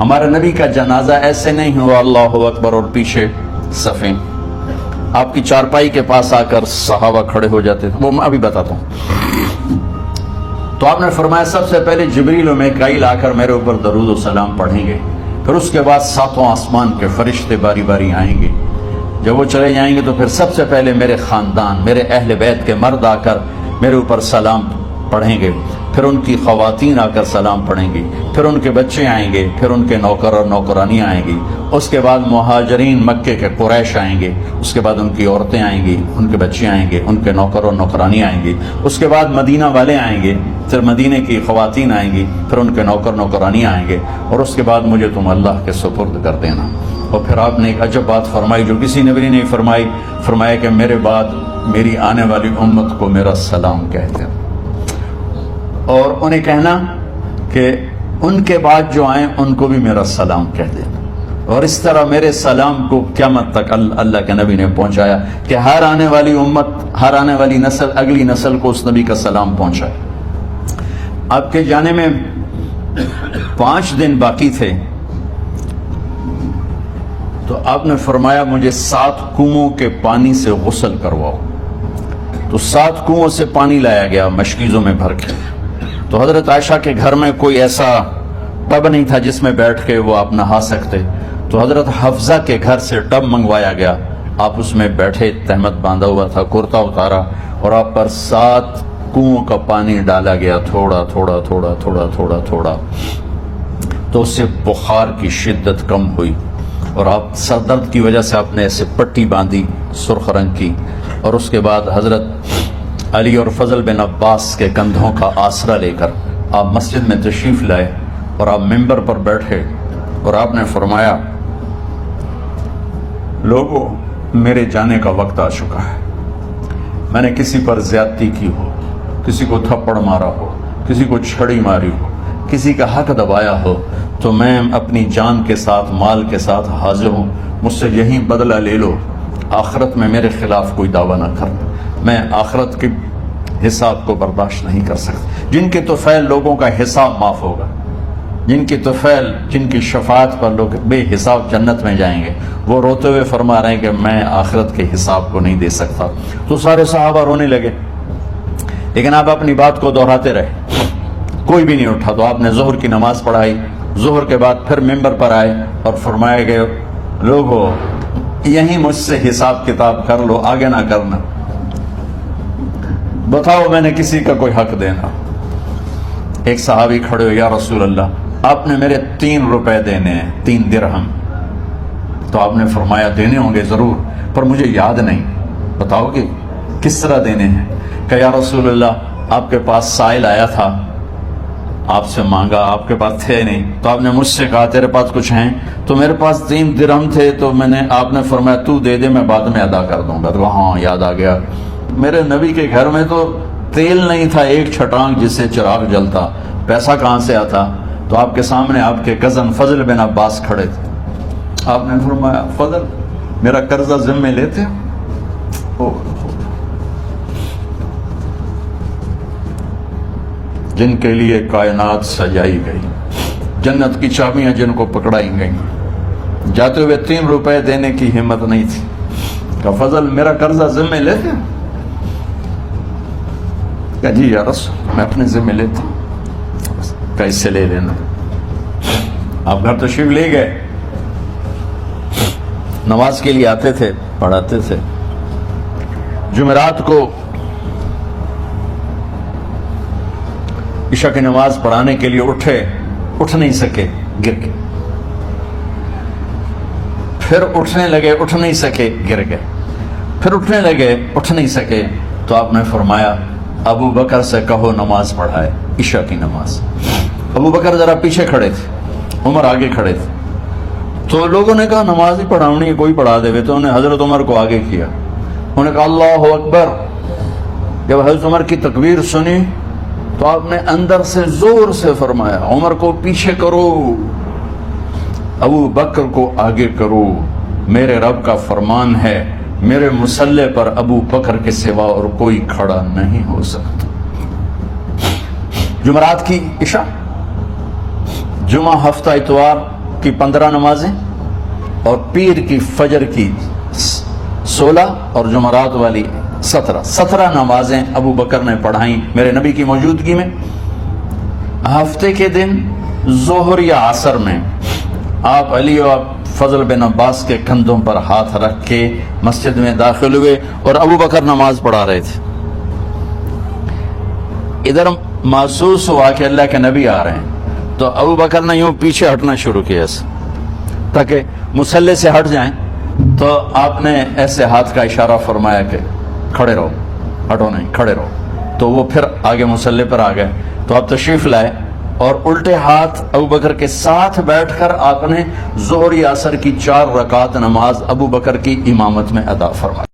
ہمارے نبی کا جنازہ ایسے نہیں ہوا اللہ اکبر اور پیچھے صفیں، آپ کی چارپائی کے پاس آ کر صحابہ کھڑے ہو جاتے تھے، وہ میں ابھی بتاتا ہوں۔ تو آپ نے فرمایا سب سے پہلے جبریل و میکائیل آ کر میرے اوپر درود و سلام پڑھیں گے، پھر اس کے بعد ساتوں آسمان کے فرشتے باری باری آئیں گے۔ جب وہ چلے جائیں گے تو پھر سب سے پہلے میرے خاندان، میرے اہل بیت کے مرد آ کر میرے اوپر سلام پڑھیں گے، پھر ان کی خواتین آ کر سلام پڑھیں گی، پھر ان کے بچے آئیں گے، پھر ان کے نوکر اور نوکرانیاں آئیں گی، اس کے بعد مہاجرین مکے کے قریش آئیں گے، اس کے بعد ان کی عورتیں آئیں گی، ان کے بچے آئیں گے، ان کے نوکر اور نوکرانی آئیں گی، اس کے بعد مدینہ والے آئیں گے، پھر مدینے کی خواتین آئیں گی، پھر ان کے نوکر نوکرانی آئیں گے، اور اس کے بعد مجھے تم اللہ کے سپرد کر دینا۔ اور پھر آپ نے ایک عجب بات فرمائی جو کسی نبی نے نہیں فرمائی، فرمایا کہ میرے بعد میری آنے والی امت کو میرا سلام کہتے ہیں، اور انہیں کہنا کہ ان کے بعد جو آئیں ان کو بھی میرا سلام کہہ دینا۔ اور اس طرح میرے سلام کو قیامت تک اللہ کے نبی نے پہنچایا کہ ہر آنے والی امت، ہر آنے والی نسل، اگلی نسل کو اس نبی کا سلام پہنچائے۔ آپ کے جانے میں 5 دن باقی تھے تو آپ نے فرمایا مجھے 7 کنووں کے پانی سے غسل کرواؤ۔ تو 7 کنووں سے پانی لایا گیا مشکیزوں میں بھر کے۔ تو حضرت عائشہ کے گھر میں کوئی ایسا ٹب نہیں تھا جس میں بیٹھ کے وہ آپ نہا سکتے، تو حضرت حفصہ کے گھر سے ٹب منگوایا گیا، آپ اس میں بیٹھے، تہمت باندھا ہوا تھا، کرتا اتارا، اور آپ پر 7 کنووں کا پانی ڈالا گیا، تھوڑا تھوڑا تھوڑا تھوڑا تھوڑا تھوڑا، تو اس سے بخار کی شدت کم ہوئی، اور آپ سر درد کی وجہ سے آپ نے ایسے پٹی باندھی سرخ رنگ کی، اور اس کے بعد حضرت علی اور فضل بن عباس کے کندھوں کا آسرا لے کر آپ مسجد میں تشریف لائے، اور آپ ممبر پر بیٹھے، اور آپ نے فرمایا لوگوں میرے جانے کا وقت آ چکا ہے، میں نے کسی پر زیادتی کی ہو، کسی کو تھپڑ مارا ہو، کسی کو چھڑی ماری ہو، کسی کا حق دبایا ہو، تو میں اپنی جان کے ساتھ، مال کے ساتھ حاضر ہوں، مجھ سے یہی بدلہ لے لو، آخرت میں میرے خلاف کوئی دعویٰ نہ کرنا، میں آخرت کے حساب کو برداشت نہیں کر سکتا۔ جن کے طفیل لوگوں کا حساب معاف ہوگا، جن کی طفیل، جن کی شفاعت پر لوگ بے حساب جنت میں جائیں گے، وہ روتے ہوئے فرما رہے ہیں کہ میں آخرت کے حساب کو نہیں دے سکتا۔ تو سارے صحابہ رونے لگے، لیکن آپ اپنی بات کو دہراتے رہے، کوئی بھی نہیں اٹھا۔ تو آپ نے ظہر کی نماز پڑھائی، ظہر کے بعد پھر ممبر پر آئے اور فرمایا کہ لوگوں یہیں مجھ سے حساب کتاب کر لو، آگے نہ کرنا، بتاؤ میں نے کسی کا کوئی حق دینا۔ ایک صحابی کھڑے ہو، یا رسول اللہ آپ نے میرے 3 روپے دینے ہیں، 3 درہم۔ تو آپ نے فرمایا دینے ہوں گے ضرور، پر مجھے یاد نہیں، بتاؤ کہ کس طرح دینے ہیں؟ کہ یا رسول اللہ آپ کے پاس سائل آیا تھا، آپ سے مانگا، آپ کے پاس تھے نہیں، تو آپ نے مجھ سے کہا تیرے پاس کچھ ہیں؟ تو میرے پاس 3 درہم تھے، تو آپ نے فرمایا تو دے دے، میں بعد میں ادا کر دوں گا۔ تو ہاں یاد آ گیا، میرے نبی کے گھر میں تو تیل نہیں تھا ایک چھٹانگ جس سے چراغ جلتا، پیسہ کہاں سے آتا؟ تو آپ کے سامنے آپ کے کزن فضل بن عباس کھڑے تھے، آپ نے فرمایا فضل میرا قرضہ ذمہ لیتے ہو؟ جن کے لیے کائنات سجائی گئی، جنت کی چابیاں جن کو پکڑائی گئیں، جاتے ہوئے 3 روپے دینے کی ہمت نہیں تھی، کہ فضل میرا قرضہ ذمہ لیتے ہو؟ کہ جی یا رسول میں اپنے ذمہ لیتا ہوں۔ کیسے لے لینا؟ آپ گھر تشریف لے گئے، نماز کے لیے آتے تھے، پڑھاتے تھے، جمعرات کو عشاء کی نماز پڑھانے کے لیے اٹھ نہیں سکے، گر گئے، پھر اٹھنے لگے، اٹھ نہیں سکے، گر گئے، پھر اٹھنے لگے، اٹھ نہیں سکے، تو آپ نے فرمایا ابو بکر سے کہو نماز پڑھائے، عشاء کی نماز۔ ابو بکر ذرا پیچھے کھڑے تھے، عمر آگے کھڑے تھے، تو لوگوں نے کہا نماز ہی پڑھاؤنی ہے، کوئی پڑھا دے، تو انہوں نے حضرت عمر کو آگے کیا، انہوں نے کہا اللہ اکبر۔ جب حضرت عمر کی تکبیر سنی تو آپ نے اندر سے زور سے فرمایا عمر کو پیچھے کرو، ابو بکر کو آگے کرو، میرے رب کا فرمان ہے میرے مصلی پر ابو بکر کے سوا اور کوئی کھڑا نہیں ہو سکتا۔ جمعرات کی عشاء، جمعہ ہفتہ اتوار کی 15 نمازیں اور پیر کی فجر کی 16 اور جمعرات والی 17 نمازیں ابو بکر نے پڑھائیں میرے نبی کی موجودگی میں. ہفتے کے دن ظہر یا عصر میں آپ علی و فضل بن عباس کے کندھوں پر ہاتھ رکھ کے مسجد میں داخل ہوئے اور ابو بکر نماز پڑھا رہے تھے. ادھر محسوس ہوا کہ اللہ کے نبی آ رہے ہیں تو ابو بکر نے یوں پیچھے ہٹنا شروع کیا ایسے تاکہ مصلی سے ہٹ جائیں. تو آپ نے ایسے ہاتھ کا اشارہ فرمایا کہ کھڑے رہو, ہٹو نہیں, کھڑے رہو. تو وہ پھر آگے مصلی پر آ گئے. تو آپ تشریف لائے اور الٹے ہاتھ ابو بکر کے ساتھ بیٹھ کر آپ نے ظہر یا عصر کی 4 رکعت نماز ابو بکر کی امامت میں ادا فرمائی.